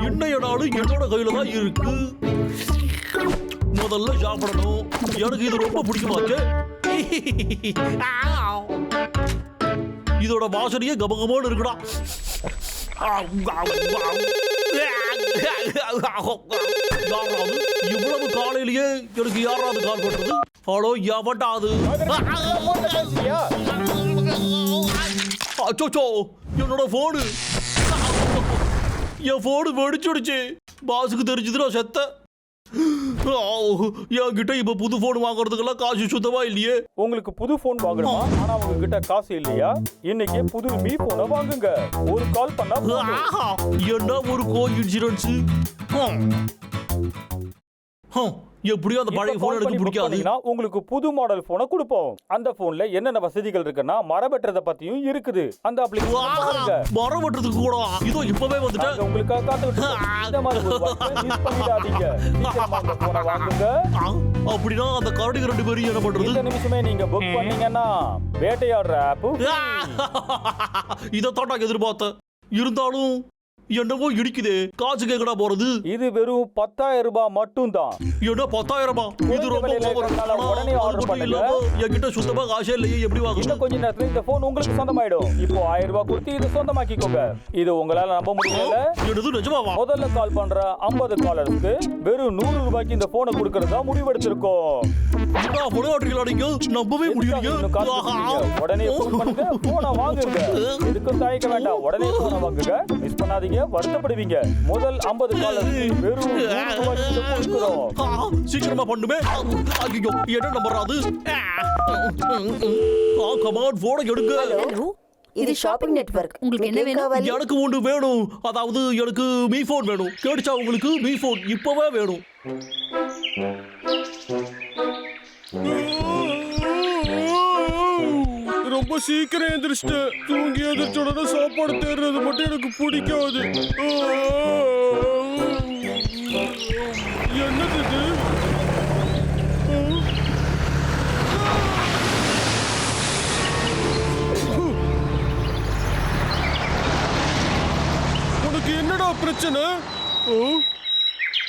என்னையடாலும் என்னோட கையில தான் இருக்கு. முதல்ல சாப்பிடணும். எனக்கு இது ரொம்ப பிடிக்குமாச்சு. இதோட வாசனையே கபகமான இருக்குடா. இவ்வளவு காலையிலேயே எனக்கு யாராவது கால் பண்றது? ஹலோ, எவட்டாது? அச்சோ, என்னோட போனு, என் போனு வெடிச்சுடுச்சு. பாஸுக்கு தெரிஞ்சதுன்னா செத்த. என்கிட்ட இப்ப புது போன் வாங்குறதுக்கெல்லாம் காசு சுத்தமா இல்லையே. உங்களுக்கு புது போன் வாங்கணுமா? ஆனா உங்ககிட்ட காசு இல்லையா? இன்னைக்கு புது மீ போனை வாங்குங்க. ஒரு கால் பண்ணா என்ன ஒரு கோஇன்சிடென்ஸ். எப்படியும் அந்த பழைய போன் எனக்கு பிடிக்காது. உங்களுக்கு புது மாடல் போனை கொடுப்போம். அந்த போன்ல என்னென்ன வசதிகள் இருக்குன்னா மரம் வெட்டுறத பத்தியும் இருக்குது. அந்த அப்ளிகேஷன் மரம் வெட்டுறதுக்கு கூட இதோ இப்பவே வந்துட்டேன். உங்களுக்காக காத்துக்கிட்டு இந்த மாதிரி மிஸ் பண்ணிடாதீங்க. சீக்கிரமா போனை வாங்குங்க. அப்படினா அந்த கார்டுக்கு 2 பேரும் என்ன பண்றது? இந்த நிமிஷமே நீங்க புக் பண்ணீங்கன்னா வேட்டையாடுற ஆப் இத தான் எதிர்பார்த்தேன். இருந்தாலும் என்னவோ இடிக்குதே. காசு கேக்கடா போறது. இது வெறும் 10,000 ரூபாய் மட்டும் தான். என்ன 10,000? இது ரொம்ப உடனே ஆர்டர் பண்ணுங்க. என்கிட்ட சுத்தமா காசே இல்லையே. எப்படி வாங்குறது? இன்னும் கொஞ்ச நேரத்துல இந்த போன் உங்களுக்கு சொந்தமாயிடும். இப்போ 1000 ரூபாய் கொடுத்து இதை சொந்தமாக்கிக்கோங்க. இது உங்களால நம்ப முடியல? என்னது நிஜமாவா? முதல்ல கால் பண்ற 50 காலருக்கு வெறும் 100 ரூபாய்க்கு இந்த போனை கொடுக்கறதா முடிவெடுத்திருக்கோம். நம்பவே முடியலையே. உடனே போன் பண்ணுங்க, போனை வாங்குங்க. இதுக்கும் தயக்க வேண்டாம். உடனே போனை வாங்குங்க. மிஸ் பண்ணாதீங்க, வருத்தப்படுவீங்க. முதல் 50 காலருக்கு வெறும் 100 ரூபாய்க்கு கொடுக்கிறோம். சீக்கிரமா பண்ணுமே. ஐயோ, என்ன நம்பர் அது? கமான், போனை எடுங்க. இது ஷாப்பிங் நெட்வொர்க். உங்களுக்கு என்ன வேணும்? எனக்கு ஒன்று வேணும். அதாவது எனக்கு மீ போன் வேணும். கேடுச்சா உங்களுக்கு? மீ போன் இப்பவே வேணும். ரொம்ப சீக்கிரம் எந்திரிச்சிட்டேன். தூங்கி எந்திரிச்சோட சாப்பாடு தேடுறது மட்டும் எனக்கு பிடிக்காது. என்னது இது? உனக்கு என்னடா பிரச்சனை?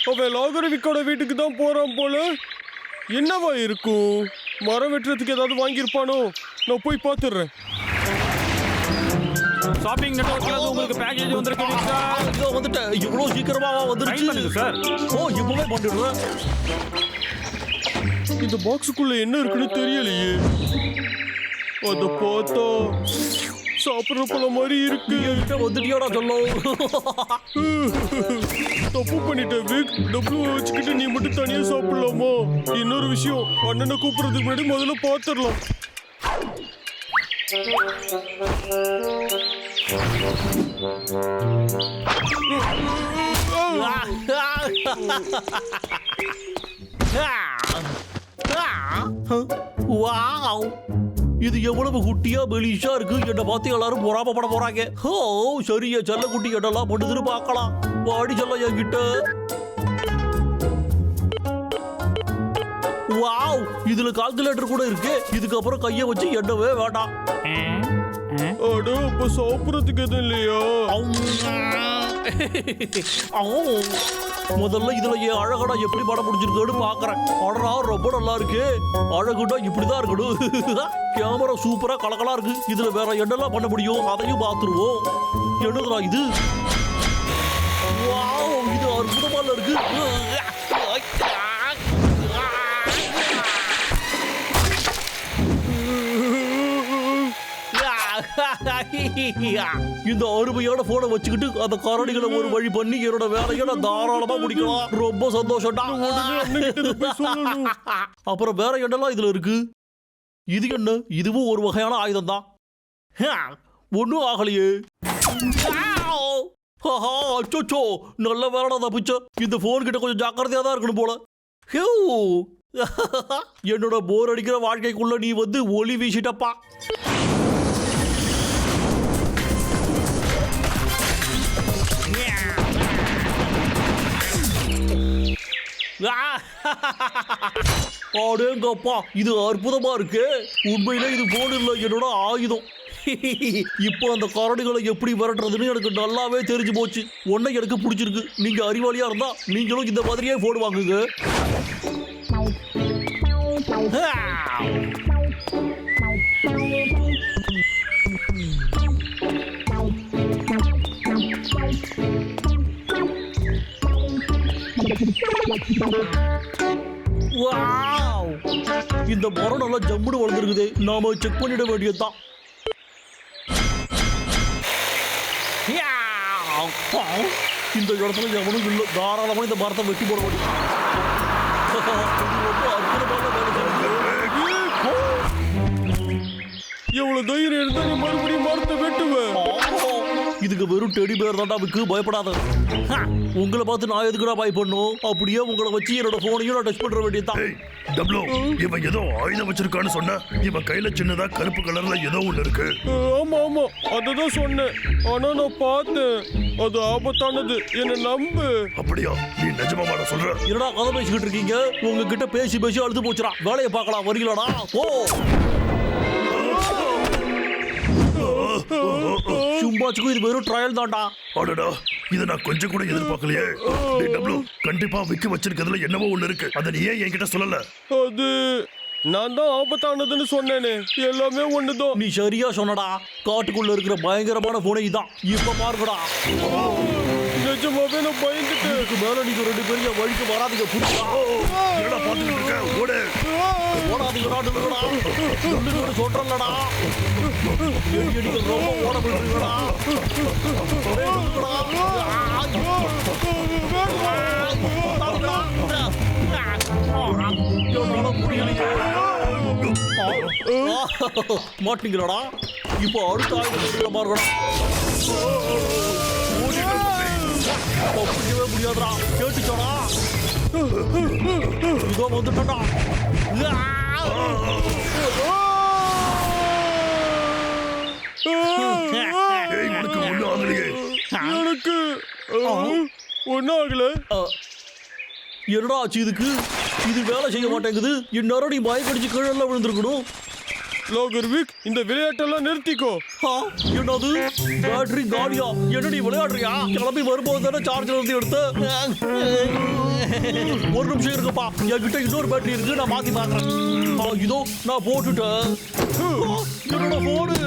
அவன் லாகரவிக்கோட வீட்டுக்கு தான் போறான் போல. என்னவா இருக்கும்? மரம் வெட்டுறதுக்கு ஏதாவது வாங்கியிருப்பானோ? நான் போய் பார்த்துடுறேன். ஷாப்பிங் நெட்வொர்க்ல உங்களுக்கு பேக்கேஜ் வந்திருக்கு சார். இதோ வந்துட்டேன். இவ்வளவு சீக்கிரமா வந்துருச்சு சார். இப்பவே பண்ணிடுறேன். இந்த பாக்ஸுக்குள்ள என்ன இருக்குன்னு தெரியலையே. அத பார்த்தா சாப்பிடுற பழ மாதிரி இருக்கு. வந்துட்டியோட சொல்லும். தப்பு பண்ணிட்டேன் விக். டபுள் வச்சுக்கிட்டு நீ மட்டும் தனியா சாப்பிடலாமா? இன்னொரு விஷயம், அண்ணனை கூப்பிடுறதுக்கு முன்னாடி முதல்ல பார்த்துடலாம். இது எவ்வளவு குட்டியா பெலிஷா இருக்கு. என்ன பார்த்து எல்லாரும் பொறாமப்பட போறாங்க. சரியா செல்ல குட்டி என்னெல்லாம் பண்ணுதுன்னு பார்க்கலாம். பாடி சொல்ல என்கிட்ட. வாவ், இதுல கால்குலேட்டர் கூட இருக்கு. இதுக்கப்புறம் கைய வச்சு எண்ணவே வேண்டாம். அட, அப்ப சாப்பிடறதுக்கு எதுவும் இல்லையா? முதல்ல இதுல என் அழகடா எப்படி படம் முடிஞ்சிருக்குன்னு பாக்குறேன். அடடா, ரொம்ப நல்லா இருக்கு. அழகுடா இப்படிதான் இருக்கணும். கேமரா சூப்பரா கலகலா இருக்கு. இதுல வேற என்னெல்லாம் பண்ண முடியும் அதையும் பாத்துருவோம். என்னதுடா இது? வாவ், இது அற்புதமா இருக்கு. இந்த அருமையான போனை வச்சுக்கிட்டு அந்த கரடிகளை ஒரு வழி பண்ணி என்னோட வேலையை நான் தாராளமா முடிக்கலாம். ரொம்ப சந்தோஷம்டா. அப்புறம் வேற என்னெல்லாம் இதுல இருக்கு? இது என்ன? இதுவும் ஒரு வகையான ஆயுதம் தான். ஒன்னும் ஆகலையே. அச்சோ, நல்ல வேலை தப்பிச்ச. இந்த போன் கிட்ட கொஞ்சம் ஜாக்கிரதையா தான் இருக்கணும் போல. என்னோட போர் அடிக்கிற வாழ்க்கைக்குள்ள நீ வந்து ஒளி வீசிட்டப்பா. அடேங்கப்பா, இது அற்புதமா இருக்கு. உண்மையிலே இது போன் இல்ல, என்னோட ஆயுதம். இப்போ அந்த கரடிகளை எப்படி விரட்டுறதுன்னு எனக்கு நல்லாவே தெரிஞ்சு போச்சு. ஒன்னை எனக்கு பிடிச்சிருக்கு. நீங்க அறிவாளியா இருந்தா நீங்களும் இந்த மாதிரியே போன் வாங்குங்க. வாவ்! இந்த மரம் நல்லா ஜம்முன்னு வளர்ந்துருக்குது. நாம செக் பண்ணிட வேண்டியதுதான். இந்த இடத்துல எவனும் இல்லை. தாராளமா இந்த மரத்தை வெட்டி போட முடியும். எவ்வளவு தைரியம் இருந்தா நீ மறுபடியும் மரத்தை வெட்டுவேன். இதுக்கு வெறும் டெடி பேர் தான்டா விக்கு, பயப்படாத. உங்களை பார்த்து நான் எதுக்குடா பயப்படணும்? அப்படியே உங்களை வச்சு என்னோட போனையும் நான் டச் பண்ற வேண்டியதுதான். டப்ளோ, இவன் ஏதோ ஆயுதம் வச்சிருக்கான்னு சொன்ன. இவன் கையில சின்னதா கருப்பு கலர்ல ஏதோ ஒண்ணு இருக்கு. ஆமா ஆமா, அததான் சொன்னேன். ஆனா நான் பார்த்தேன், அது ஆபத்தானது. என்ன நம்பு. அப்படியா? நீ நிஜமாடா சொல்ற? என்னடா கதை பேசிக்கிட்டு இருக்கீங்க? உங்ககிட்ட பேசி பேசி அழுது போச்சுடா. வேலையை பார்க்கலாம், வரீங்களாடா? ஓ, சும்மாச்சுக்கும் இது வெறும் ட்ரையல் தான்டா. அடடா, இதை நான் கொஞ்சம் கூட எதிர்பார்க்கலையே. டேய் டப்ளோ, கண்டிப்பா விக்கி வச்சிருக்கிறதுல என்னவோ ஒண்ணு இருக்கு. அதை நீ ஏன் என்கிட்ட சொல்லல? அது நான் தான் ஆபத்தானதுன்னு சொன்னேனே. எல்லாமே ஒண்ணுதான். நீ சரியா சொன்னடா. காட்டுக்குள்ள இருக்கிற பயங்கரமான போனை இதான். இப்ப பாருங்கடா. நிஜமாவே நான் பயந்துட்டேன். இதுக்கு மேல நீங்க ரெண்டு பேரும் என் வழிக்கு வராதீங்க. புரியுதா? என்னடா பாத்துக்கிட்டு இருக்க? ஓடு. ஓடாதீங்கடா, நில்லுங்கடா. நில்லுங்கன்னு சொல்றேன்லடா. நீங்கள் ரொம்ப ஓட விடுறீங்கடா. மாட்டீங்களாடா? இப்போ அடுத்த ஆயுதம் பாருங்கடா. ஒப்பிக்கவே முடியாதுடா. கேட்டுச்சோடா. இதோ வந்துட்டா. ஏய், உனக்கு ஒண்ணும் ஆகலையே. எனக்கு ஒன்னும் ஆகல. என்னடா ஆச்சு இதுக்கு? இது வேலை செய்ய மாட்டேங்குது. இந்நேரம் நீ பயக்கடிச்சு கீழே விழுந்திருக்கணும். லோகர்விக், இந்த விளையாட்டெல்லாம் நிறுத்திக்கோ. என்னது பேட்டரி காலியா? என்ன நீ விளையாடுறியா? கிளம்பி வரும்போது தானே சார்ஜர் இருந்து எடுத்து. ஒரு நிமிஷம் இருக்குப்பா, என்கிட்ட இன்னொரு பேட்டரி இருக்கு, நான் மாத்தி பாக்குறேன். இதோ நான் போட்டுட்டேன். என்னோட போனு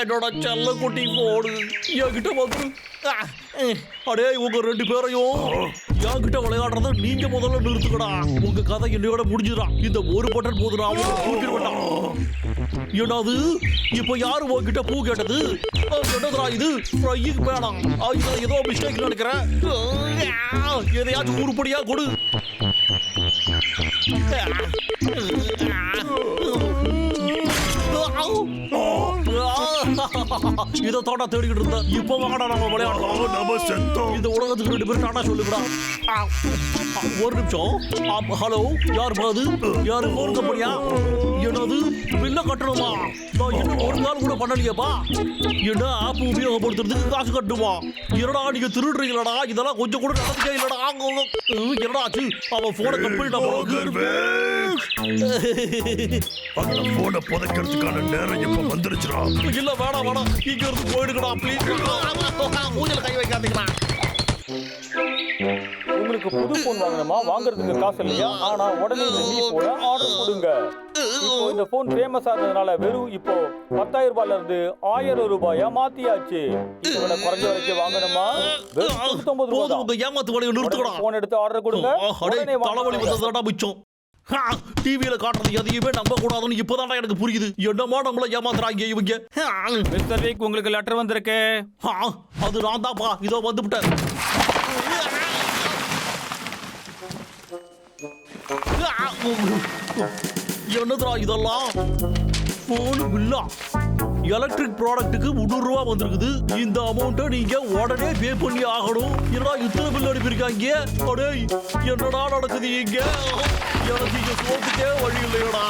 என்னோட செல்ல குட்டி போடு என்கிட்ட வந்து. அடே, உங்க ரெண்டு பேரையும் என்கிட்ட விளையாடுறத நீங்க முதல்ல நிறுத்துக்கடா. உங்க கதை என்னையோட முடிஞ்சுடா. இந்த ஒரு பட்டன் போதுடா, அவங்க தூக்கிடுவேண்டா. என்னது இப்ப யாரு உங்ககிட்ட பூ கேட்டது? என்னதுடா இது? ஃப்ரையிங் பேனா? இதுல ஏதோ மிஸ்டேக் நினைக்கிறேன். எதையாச்சும் உருப்படியா கொடு. இதை தாண்டா தேடிக்கிட்டு இருந்தேன். இப்ப வாடா நம்ம விளையாடலாம். நம்ம செத்தோம். இந்த உலகத்துக்கு ரெண்டு பேரும் டாடா சொல்லுங்கடா. ஒரு நிமிஷம். ஹலோ, யார் பாது? யாரு போன் கம்பெனியா? என்னது பில்ல கட்டணுமா? நான் இன்னும் ஒரு நாள் கூட பண்ணலையப்பா. என்ன ஆப் உபயோகப்படுத்துறதுக்கு காசு கட்டுமா? என்னடா நீங்க திருடுறீங்களடா? இதெல்லாம் கொஞ்சம் கூட நடந்துக்கே இல்லடா. என்னடா ஆச்சு? அவன் போனை கட் பண்ணிட்டான். அந்த போனை புதைக்கிறதுக்கான நேரம் இப்ப வந்துருச்சுடா. இல்ல வேணாம் வேணாம், இங்க இருந்து போயிடுங்கடா ப்ளீஸ். மூஞ்சில கை வைக்காதீங்கடா. உங்களுக்கு புது போன் வாங்கணுமா? வாங்குறதுக்கு காசு இல்லையா? ஆனா உடனே இந்த மீ போனை ஆர்டர் கொடுங்க. இப்போ இந்த போன் ஃபேமஸ் ஆனதுனால வெறும் இப்போ 10,000 ரூபாயில இருந்து 1000 ரூபாயா மாத்தியாச்சு. இதோட குறைஞ்ச வரைக்கும் வாங்கணுமா? வெறும் 99 ரூபாய் தான். உங்க ஏமாத்து வலையை நிறுத்துக்கடா. போன் எடுத்து ஆர்டர் கொடுங்க. உடனே தலைவலி வந்ததாடா மிச்சம். டிவியில காட்டுறது எதையுமே நம்ப கூடாதுன்னு இப்பதான்டா எனக்கு புரியுது. என்னமா நம்மள ஏமாத்துறாங்க இவங்க. மிஸ்டர் வீக், உங்களுக்கு லெட்டர் வந்திருக்கு. அது நான் தான்ப்பா. இதோ வந்துவிட்டேன். என்னதுடா இதெல்லாம்? போன் பில்லா? எலக்ட்ரிக் ப்ராடக்ட்டுக்கு 300 ரூபா வந்திருக்குது. இந்த அமௌண்ட்டை நீங்க உடனே பே பண்ணி ஆகணும். என்னடா இத்தனை பில் அனுப்பியிருக்காங்க? அடே என்னடா நடக்குது இங்க? எனக்கு இங்க சோத்துக்கே வழி இல்லையடா.